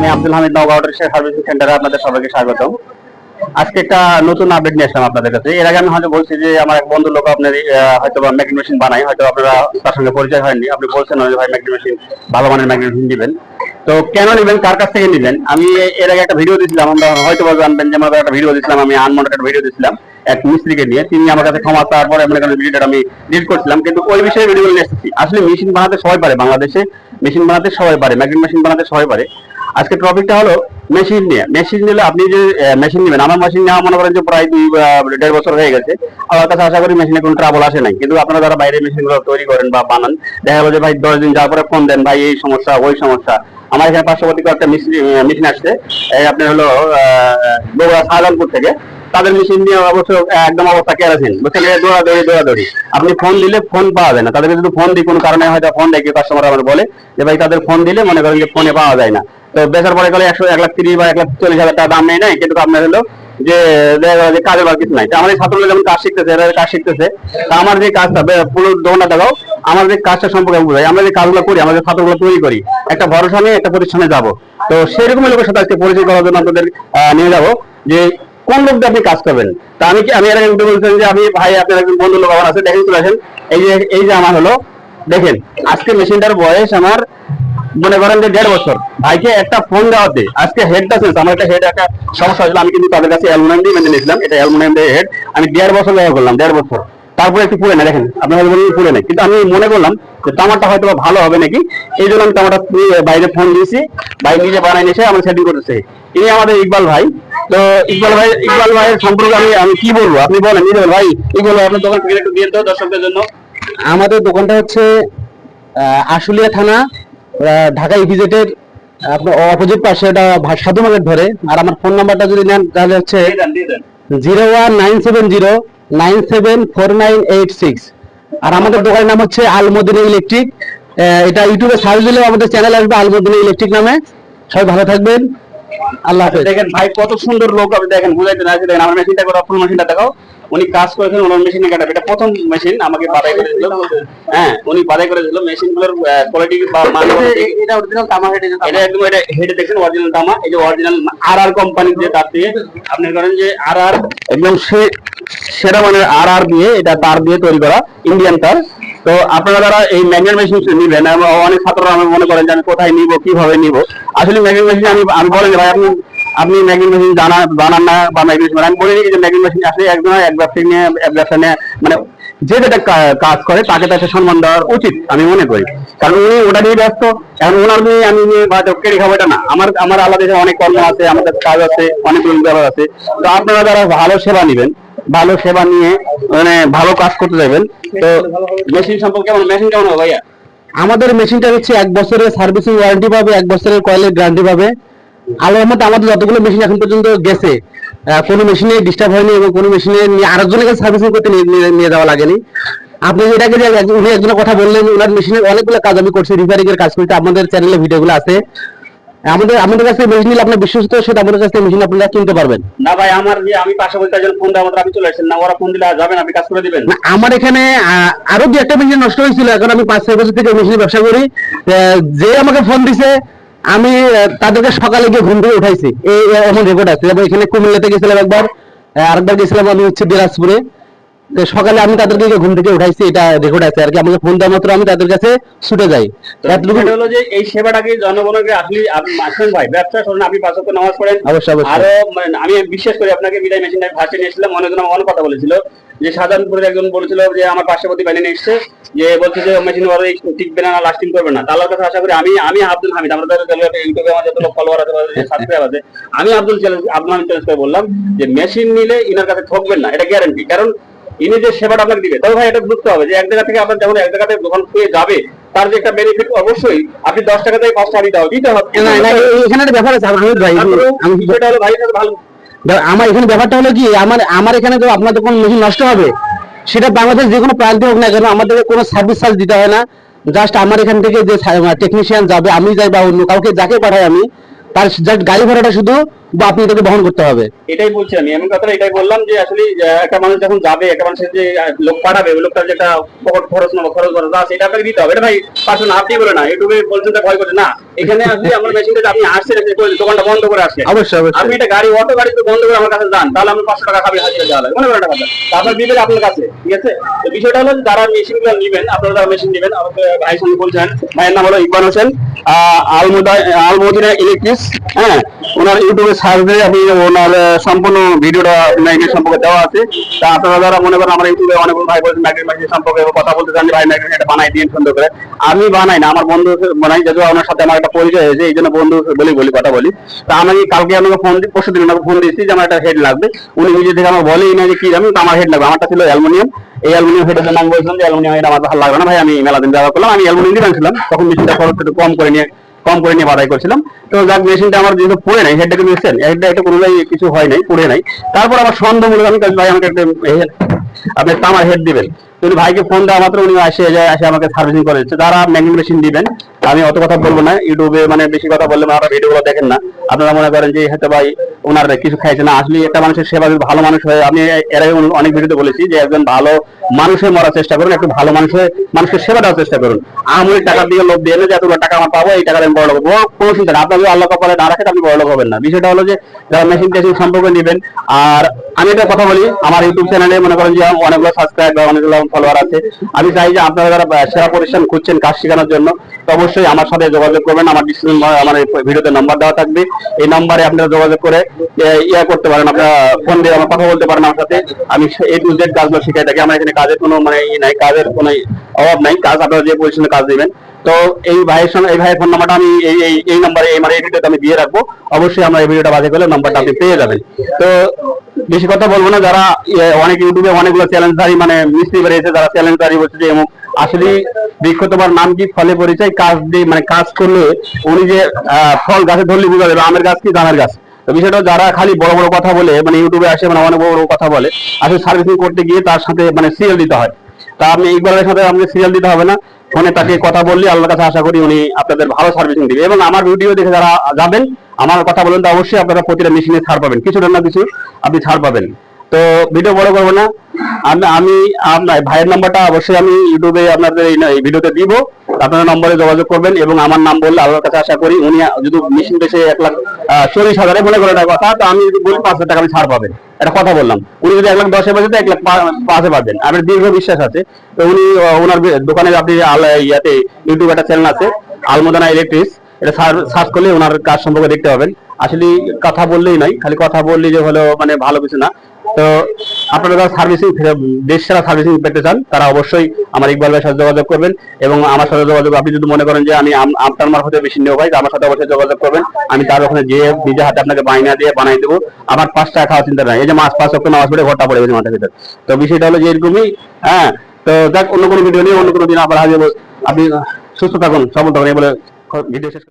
আমি Abdul Hamid Naogaon auto rickshaw servicing সেন্টারে আপনাদের সবাইকে স্বাগতম। আজকে একটা নতুন আপডেট নিয়ে আসলাম আপনাদের কাছে। এর আগে আমি হয়তো বলছি যে আমার এক বন্ধু লোক আপনার হয়তো ম্যাগনেট মেশিন বানায়, হয়তো আপনারা তার সঙ্গে পরিচয় হয়নি। আপনি বলছেন যে ভাই ম্যাগনেট মেশিন, ভালো মানের ম্যাগনেট মেশিন দিবেন। তো কেন নেবেন, কার কাছ থেকে নেবেন? আমি এর আগে একটা ভিডিও দিয়েছিলাম, আমরা হয়তো জানবেন যে আমার একটা ভিডিও দিয়েছিলাম, আমি আনমনিটর ভিডিও দিয়েছিলাম এক মিস্ত্রিকে নিয়ে। তিনি আমার কাছে ক্ষমা চাওয়ার পরে মনে করেন ভিডিওটা আমি ডিলিট করছিলাম, কিন্তু ওই বিষয়ে ভিডিও নিয়ে এসেছি। আসলে মেশিন বানাতে সবাই পারে, বাংলাদেশে মেশিন বানাতে সবাই পারে, ম্যাগনেট মেশিন বানাতে সবাই পারে। আজকে টপিকটা হলো মেশিন নিয়ে। মেশিন নিলে আপনি যে মেশিন নেবেন, আমার মেশিন নেওয়া মনে করেন যে প্রায় 2-1.5 বছর হয়ে গেছে। আমার কাছে আশা করি মেশিনে কোনো ট্রাবল আসে নাই। কিন্তু আপনারা যারা বাইরে মেশিন গুলো তৈরি করেন বা বানান, দেখা গেলো যে ভাই 10 দিন যাওয়ার পরে ফোন দেন, ভাই এই সমস্যা ওই সমস্যা। আমার এখানে পার্শ্ববর্তী একটা মেশিন আসছে, এই আপনার হলো বগুড়া শাহজাহানপুর থেকে। তাদের মেশিন নিয়ে অবশ্য একদম অবস্থা কেরাসিন, বুঝছেন, দৌড়াদৌড়ি। আপনি ফোন দিলে ফোন পাওয়া যায় না। তাদেরকে যদি ফোন দিই কোনো কারণে হয়তো ফোন দেয়, কেউ কাস্টমার আমার বলে যে ভাই তাদের ফোন দিলে মনে করেন যে ফোনে পাওয়া যায় না। তো বেচার পরে গেলে 1,30,000 বা 1,40,000 টাকা দাম নেই নাই, কিন্তু আপনার হলো যে কাজের বা কিছু নাই। আমার এই ছাত্রগুলো যেমন কাজ শিখতেছে, এরা কাজ শিখতেছে, তা আমার যে কাজটা পুরো দোকানটা দেখাও, আমার যে কাজটা সম্পর্কে আমি বুঝাই, আমরা যে কাজগুলো করি, আমরা যে ছাত্রগুলো তৈরি করি, একটা ভরসা নিয়ে একটা প্রতিষ্ঠানে যাবো। তো সেরকম লোকের সাথে আজকে পরিচয় করার জন্য আপনাদের নিয়ে যাবো যে কোন লোক দিয়ে আপনি কাজ করবেন। তা আমি এর আগে বলছেন যে আমি ভাই আপনার একজন বন্ধু লোক আমার আছে, দেখেন চলে আসেন। এই যে আমার হলো দেখেন, আজকে মেশিনটার বয়স আমার মনে করেন যে 1.5 বছর। ভাইকে একটা ফোন দেওয়াতে আজকে হেডটা চেঞ্জ, আমার একটা হেড একটা সমস্যা হয়েছিল, আমি কিন্তু তাদের কাছে অ্যালুমিনিয়াম দিয়ে মেনে নিয়েছিলাম। এটা অ্যালুমিনিয়াম দিয়ে হেড আমি 1.5 বছর ব্যবহার করলাম, 1.5 বছর। তারপরে একটু পুড়ে না, দেখেন আপনার পুড়ে নেই, কিন্তু আমি মনে করলাম যে তামারটা হয়তো ভালো হবে নাকি, এই জন্য আমি তামারটা বাইরে ফোন দিয়েছি। ভাই নিজে বানাই নিয়েছে, আমার সেটিং করতেছে। ইনি আমাদের ইকবাল ভাই। তো ইকবাল ভাইয়ের সম্পর্কে আমি কি বলবো, আপনি বলেন নিজে ভাই। ইকবাল ভাই আপনার দোকান থেকে একটু দিয়ে দাও দর্শকদের জন্য। আমাদের দোকানটা হচ্ছে আশুলিয়া থানা, ঢাকা ইপিজেটের আপনার অপোজিট পাশে, এটা সাধু মার্কেট ধরে। আর আমার ফোন নাম্বারটা যদি নেন তাহলে হচ্ছে 0197097498 আর আমাদের দোকানের নাম হচ্ছে আলমদিনা ইলেকট্রিক। এটা ইউটিউবে সার্চ দিলে আমাদের চ্যানেল আসবে আলমদিনা ইলেকট্রিক নামে। সবাই ভালো থাকবেন, আল্লাহ হাফেজ। দেখেন ভাই কত সুন্দর লোক, আপনি দেখেন বুঝাইতে না, দেখেন আমার মেশিনটা করে, ফুল মেশিনটা দেখাও। উনি কাজ করেছেন ওনার মেশিনে কাটা, এটা প্রথম মেশিন আমাকে বাধাই করে দিল। হ্যাঁ, উনি বাধাই করে দিল মেশিনগুলোর কোয়ালিটি বা মান। এটা অরিজিনাল তামা হেড, এটা একদম এটা হেডে দেখছেন অরিজিনাল তামা। এই যে অরিজিনাল আর কোম্পানি দিয়ে তার দিয়ে আপনি করেন যে আর একদম সেরা মানের আর দিয়ে, এটা তার দিয়ে তৈরি করা, ইন্ডিয়ান তার। তো আপনারা যারা এই ম্যাগনেট মেশিন নিবেন, অনেক ছাত্ররা আমি মনে করেন যে আমি কোথায় নিব, কিভাবে নিব। আসলে ম্যাগনেট মেশিন আমি বলেন ভাই আপনি ম্যাগনেট মেশিন বানান না বা ম্যাগনেট মেশিন, আমি বলি যে ম্যাগনেট মেশিন আসলে একজন এক ব্যবসায়ী নিয়ে এক ব্যবসা নিয়ে মানে যে যেটা কাজ করে তাকে তাকে সম্মান দেওয়া উচিত আমি মনে করি। কারণ উনি ওটা নিয়ে ব্যস্ত, এখন ওনার নিয়ে আমি নিয়ে বা কেড়ে খাবো এটা না। আমার আলাদা দেশে অনেক কর্ম আছে, আমাদের কাজ আছে, অনেক ব্যাপার আছে। তো আপনারা যারা ভালো সেবা নিবেন, ভালো সেবা নিয়ে মানে ভালো কাজ করতে যাবেন। তো মেশিন সম্পর্কে মেশিন কেমন হবে ভাইয়া? আমাদের মেশিনটা হচ্ছে 1 বছরের সার্ভিসিং ওয়ারেন্টি পাবে, 1 বছরের কয়েলের গ্যারান্টি পাবে। আল্লাহর রহমতে আমাদের যতগুলো মেশিন এখন পর্যন্ত গেছে, কোনো মেশিনে ডিস্টার্ব হয়নি এবং কোনো মেশিনে আরেকজনের কাছে সার্ভিসিং করতে নিয়ে যাওয়া লাগেনি। আপনি এটাকে যে উনি একজনের কথা বললেন, ওনার মেশিনের অনেকগুলো কাজ আমি করছি, রিপেয়ারিং এর কাজ করতে। আমাদের চ্যানেলে ভিডিওগুলো আছে। আমাদের কাছে মেশিন নিলে আপনার বিশ্বস্ত সেটা আমাদের কাছে মেশিন আপনারা কিনতে পারবেন। না ভাই, আমার যে আমি পাশাপাশি একজন ফোন দেওয়া মাত্র আপনি চলে আসেন না, ওরা ফোন দিলে যাবেন, আপনি কাজ করে দিবেন না? আমার এখানে আরো 2-1টা মেশিন নষ্ট হয়েছিল, এখন আমি 5-6 বছর থেকে মেশিনের ব্যবসা করি। যে আমাকে ফোন দিছে আমি তাদেরকে সকালে গিয়ে ঘুম থেকে উঠাইছি, এমন রেকর্ড আছে। এবং এখানে কুমিল্লাতে গেছিলাম একবার, আরেকবার গেছিলাম আমি হচ্ছে দিনাজপুরে। সকালে আমি তাদেরকে ঘুম থেকে উঠাইছি, এটা রেকর্ড আছে আর কি। আমাকে ফোন দেওয়া মাত্র আমি তাদের কাছে ছুটে যাই। হলো যে এই সেবাটাকে জনগণকে আসলে আপনি আসেন ভাই, ব্যবসা করেন, আপনি 5 ওয়াক্ত নামাজ পড়েন। অবশ্যই আরো আমি বিশ্বাস করি আপনাকে। বিদায় মেশিন ভাষা নিয়েছিলাম, অনেকজন অনেক কথা বলেছিল যে শাহজাহানপুরের একজন বলেছিল যে আমার পার্শ্ববর্তী বানিয়ে এসছে, যে বলছে যে মেশিন টিকবে না, লাস্টিং করবে না। তার কাছে আশা করি আমি আব্দুল হামিদ, আমাদের ইউটিউবে আমার যত লোক ফলোয়ার আছে, সাবস্ক্রাইব আছে, আমি আব্দুল হামিদ চ্যালেঞ্জ করে বললাম যে মেশিন নিলে ইনার কাছে ঠকবেন না, এটা গ্যারান্টি। কারণ ইনি যে সেবাটা আপনাকে দিবে, তবে ভাই এটা বুঝতে হবে যে এক জায়গা থেকে আপনার যখন এক জায়গাতে দোকান পেয়ে যাবে, তার যে একটা বেনিফিট অবশ্যই আপনি 10 টাকা থেকে 5 টাকা দিতে হবে। এখানে একটা ব্যাপার আছে ভাই, আমি সেটা হলো ভাই ভালো। আমার এখানে ব্যাপারটা হলো কি, আমার এখানে তো আপনার যখন মেশিন নষ্ট হবে, সেটা বাংলাদেশ যে কোনো প্রান্তে হোক না কেন, আমাদেরকে কোনো সার্ভিস চার্জ দিতে হয় না। জাস্ট আমার এখান থেকে যে টেকনিশিয়ান যাবে, আমি যাই বা অন্য কাউকে যাকে পাঠাই আমি, তার জাস্ট গাড়ি ভাড়াটা শুধু বা আপনি এটাকে বহন করতে হবে। এটাই বলছি আমি কথাটা এটাই বললাম যে আসলে একটা মানুষ যখন যাবে, একটা মানুষের যে লোক পাঠাবে, ওই লোকটার যেটা পকেট খরচ নেবো, খরচ আছে, এটা আপনাকে দিতে হবে। এটা ভাই পারছেন না, আপনি বলে না ইউটিউবে বলছেন ভয় করছে না। এখানে আসলে আমার মেশিনটা আপনি আসছেন, দোকানটা বন্ধ করে আসলেন, অবশ্যই অবশ্যই আপনি এটা গাড়ি অটো গাড়ি তো বন্ধ করে আমার কাছে যান, তাহলে আমি 500 টাকা খাবি হাজিরা দেওয়া লাগে, মনে করেন কথা। আপনার বিবেক আপনার কাছে, ঠিক আছে। তো বিষয়টা হলো যারা মেশিন গুলো নিবেন, আপনারা যারা মেশিন নিবেন, আমাকে ভাইয়ের সঙ্গে বলছেন, ভাইয়ের নাম হলো ইকবাল হোসেন, আলমদিনা ইলেকট্রিক্স। হ্যাঁ, ওনার ইউটিউবে সার্চ দিয়ে আপনি ওনার সম্পূর্ণ ভিডিওটা ম্যাগনেট সম্পর্কে দেওয়া আছে। তা আপনারা যারা মনে করেন আমার ইউটিউবে অনেক ভাই বলছেন ম্যাগনেট সম্পর্কে কথা বলতে চান, ভাই ম্যাগনেট এটা বানাই দিন সুন্দর করে। আমি বানাই না, আমার বন্ধু বানাই, যেহেতু ওনার সাথে আমার একটা পরিচয় হয়েছে, এই জন্য বন্ধু বলি কথা বলি। তা আমি কালকে আমাকে ফোন দিই, পরশু দিন আমাকে ফোন দিয়েছি যে আমার একটা হেড লাগবে। উনি নিজে থেকে আমার বলেই না যে কি আমি, আমার হেড লাগবে। আমারটা ছিল অ্যালুমিনিয়াম। এই অ্যালুমিনিয়াম হেডের নাম বলছিলাম যে অ্যালুমিনিয়াম এটা আমার ভালো লাগবে না ভাই, আমি মেলা দিন ব্যবহার করলাম। আমি অ্যালুমিনিয়াম দিয়ে বানিয়েছিলাম, তখন মেশিনটা খরচ একটু কম করে নিয়ে বাড়াই করছিলাম। তো যাক, মেশিনটা আমার যেহেতু পড়ে নাই, হেডটাকে নিয়েছেন, হেডটা এটা কোনোটাই কিছু হয় নাই, পড়ে নাই। তারপর আমার সন্দেহমূলক আমি ভাই আমাকে একটা আপনি তামার হেড দিবেন। উনি ভাইকে ফোন দেওয়া মাত্র উনি এসে আমাকে সার্ভিসিং করে দিচ্ছে। যারা ম্যাগনেট মেশিন দিবেন, আমি অত কথা বলবো না, ইউটিউবে মানে বেশি কথা বললে আপনারা ভিডিওগুলো দেখেন না, আপনারা মনে করেন যে হয়তো ভাই ওনার কিছু খাইছে না। আসলে একটা মানুষের সেবা, ভালো মানুষ হয়ে, আমি এর আগে অনেক ভিডিওতে বলেছি যে একজন ভালো মানুষের মরার চেষ্টা করুন, একটু ভালো মানুষের সেবা দেওয়ার চেষ্টা করুন। আমি টাকা দিয়ে লোভ দিয়ে যে এতগুলো টাকা আমার পাবো, এই টাকা আমি বড় লোক হবো, কোনো চিন্তা না। আপনার যদি আল্লাহ কপালে না রাখেন, আপনি বড় লোক হবেন না। বিষয়টা হলো যে যারা মেশিন টেশিন সম্পর্কে নেবেন, আর আমি একটা কথা বলি, আমার ইউটিউব চ্যানেলে মনে করেন যে অনেকগুলো সাবস্ক্রাইব বা অনেকগুলো ফলোয়ার আছে। আমি চাই যে আপনারা যারা সেবা প্রতিষ্ঠান খুঁজছেন কাজ শেখানোর জন্য, তো অবশ্যই আমার সাথে যোগাযোগ করবেন। আমার ডিসক্রিপশন, আমার ভিডিওতে নাম্বার দেওয়া থাকবে, এই নাম্বারে আপনারা যোগাযোগ করে করতে পারেন, আপনারা ফোন দিয়ে আমার কথা বলতে পারেন আমার সাথে। আমি A to Z কাজগুলো শিখাই থাকি। আমার এখানে কাজের কোনো মানে নাই, কাজের কোনো অভাব নাই, কাজ আপনারা যে পজিশনে কাজ দিবেন। তো এই ভাইয়ের সঙ্গে, এই ভাইয়ের ফোন নাম্বারটা আমি এই নাম্বারে এই ভিডিওতে আমি দিয়ে রাখবো। অবশ্যই আমরা এই ভিডিওটা বাজে করলে নাম্বারটা আপনি পেয়ে যাবেন। তো বেশি কথা বলবো না। যারা অনেক ইউটিউবে অনেকগুলো চ্যালেঞ্জারি মানে মিস্ত্রি বেরিয়েছে, যারা চ্যালেঞ্জারি বলছে যে এমন, আসলে বৃক্ষ তোমার নাম কি, ফলে পরিচয়, কাজ দিয়ে মানে কাজ করলে উনি যে ফল গাছে ধরলে বোঝা যাবে আমের গাছ কি ধানের গাছ। তো বিষয়টা যারা খালি বড় বড় কথা বলে, মানে ইউটিউবে আসে মানে অনেক বড় বড় কথা বলে, আসলে সার্ভিসিং করতে গিয়ে তার সাথে মানে সিরিয়াল দিতে হয়। তা আপনি ইকবালের সাথে আপনি সিরিয়াল দিতে হবে না, ফোনে তাকে কথা বললে আল্লাহর কাছে আশা করি উনি আপনাদের ভালো সার্ভিসিং দিবে। এবং আমার ভিডিও দেখে যারা যাবেন, আমার কথা বলেন, তো অবশ্যই আপনারা প্রতিটা মেশিনে ছাড় পাবেন, কিছুটা না কিছু আপনি ছাড় পাবেন। তো ভিডিও বড় করবো না, আমি আপনার ভাইয়ের নাম্বারটা অবশ্যই আমি ইউটিউবে আপনাদের এই ভিডিওতে দিব, আপনারা নম্বরে যোগাযোগ করবেন। এবং আমার নাম বললে আল্লাহর কাছে আশা করি উনি যদি মেশিন বেশি 1,40,000 মনে করে একটা কথা, তো আমি যদি বলি 5,000 টাকা আমি ছাড় পাবেন, একটা কথা বললাম। উনি যদি 1,10,000 বাজে, 1,05,000 পাবেন, আমার দীর্ঘ বিশ্বাস আছে। তো উনি ওনার দোকানে আপনি ইয়াতে ইউটিউবে একটা চ্যানেল আছে আলমদিনা ইলেকট্রিক্স, এটা সার্চ করলে ওনার কাজ সম্পর্কে দেখতে পাবেন। আসলে কথা বললেই নয়, খালি কথা বললেই যে হলো মানে ভালো কিছু না। তো আপনারা যারা সার্ভিসিং, দেশ সেরা সার্ভিসিং পেতে চান, তারা অবশ্যই আমার ইকবাল ভাইয়ের সাথে যোগাযোগ করবেন। এবং আমার সাথে যোগাযোগ, আপনি যদি মনে করেন যে আমি আপনার মারফতে বেশি নিয়োগ হয়, আমার সাথে অবশ্যই যোগাযোগ করবেন। আমি তার ওখানে যে নিজে হাতে আপনাকে বায়না দিয়ে বানাই দেবো। আমার 5 টাকা খাওয়া চিন্তা নাই, এই যে মাছ 5 ওয়াক্ত নামাজ পড়ে ঘরটা পড়ে গেছে মাথার ভিতর। তো বিষয়টা হলো যে এরকমই। হ্যাঁ, তো দেখ, অন্য কোনো ভিডিও নিয়ে অন্য কোনো দিন আবার হাজির হবো। আপনি সুস্থ থাকুন, সফল থাকুন, এই বলে ভিডিও শেষ।